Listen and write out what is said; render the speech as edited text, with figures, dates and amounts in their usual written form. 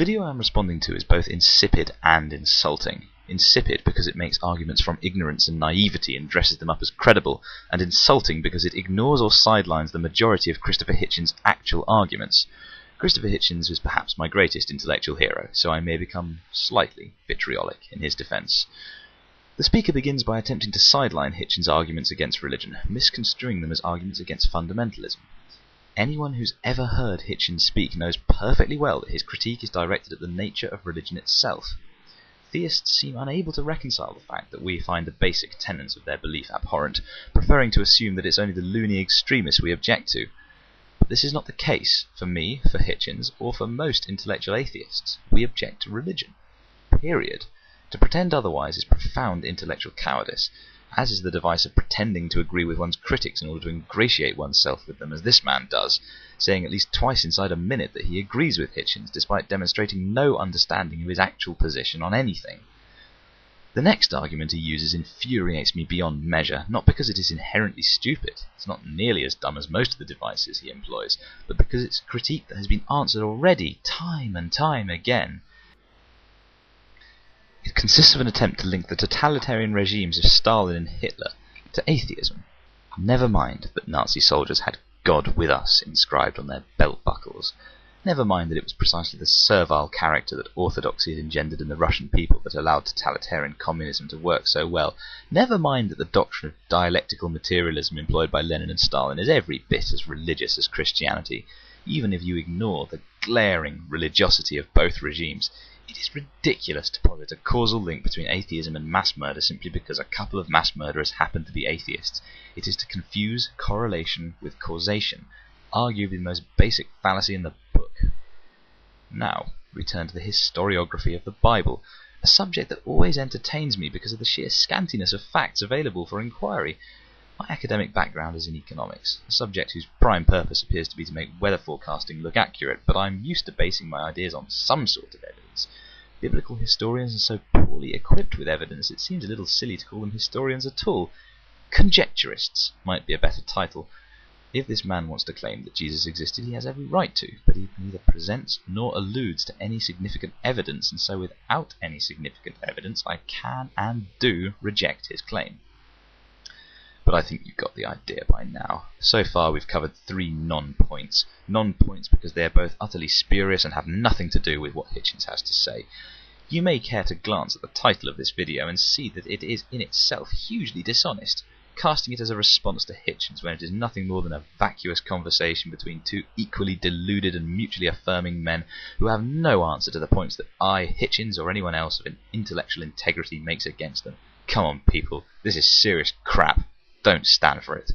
video I am responding to is both insipid and insulting. Insipid because it makes arguments from ignorance and naivety and dresses them up as credible, and insulting because it ignores or sidelines the majority of Christopher Hitchens' actual arguments. Christopher Hitchens is perhaps my greatest intellectual hero, so I may become slightly vitriolic in his defence. The speaker begins by attempting to sideline Hitchens' arguments against religion, misconstruing them as arguments against fundamentalism. Anyone who's ever heard Hitchens speak knows perfectly well that his critique is directed at the nature of religion itself. Theists seem unable to reconcile the fact that we find the basic tenets of their belief abhorrent, preferring to assume that it's only the loony extremists we object to. But this is not the case for me, for Hitchens, or for most intellectual atheists. We object to religion. Period. To pretend otherwise is profound intellectual cowardice, as is the device of pretending to agree with one's critics in order to ingratiate oneself with them, as this man does, saying at least twice inside a minute that he agrees with Hitchens, despite demonstrating no understanding of his actual position on anything. The next argument he uses infuriates me beyond measure, not because it is inherently stupid, it's not nearly as dumb as most of the devices he employs, but because it's a critique that has been answered already, time and time again. It consists of an attempt to link the totalitarian regimes of Stalin and Hitler to atheism. Never mind that Nazi soldiers had God with us inscribed on their belt buckles. Never mind that it was precisely the servile character that orthodoxy had engendered in the Russian people that allowed totalitarian communism to work so well. Never mind that the doctrine of dialectical materialism employed by Lenin and Stalin is every bit as religious as Christianity. Even if you ignore the glaring religiosity of both regimes, it is ridiculous to posit a causal link between atheism and mass murder simply because a couple of mass murderers happen to be atheists. It is to confuse correlation with causation, arguably the most basic fallacy in the book. Now, return to the historiography of the Bible, a subject that always entertains me because of the sheer scantiness of facts available for inquiry. My academic background is in economics, a subject whose prime purpose appears to be to make weather forecasting look accurate, but I'm used to basing my ideas on some sort of evidence. Biblical historians are so poorly equipped with evidence it seems a little silly to call them historians at all. Conjecturists might be a better title. If this man wants to claim that Jesus existed, he has every right to, but he neither presents nor alludes to any significant evidence, and so without any significant evidence I can and do reject his claim. But I think you've got the idea by now. So far we've covered 3 non-points. Non-points because they are both utterly spurious and have nothing to do with what Hitchens has to say. You may care to glance at the title of this video and see that it is in itself hugely dishonest, casting it as a response to Hitchens when it is nothing more than a vacuous conversation between two equally deluded and mutually affirming men who have no answer to the points that I, Hitchens, or anyone else of an intellectual integrity makes against them. Come on, people, this is serious crap. Don't stand for it.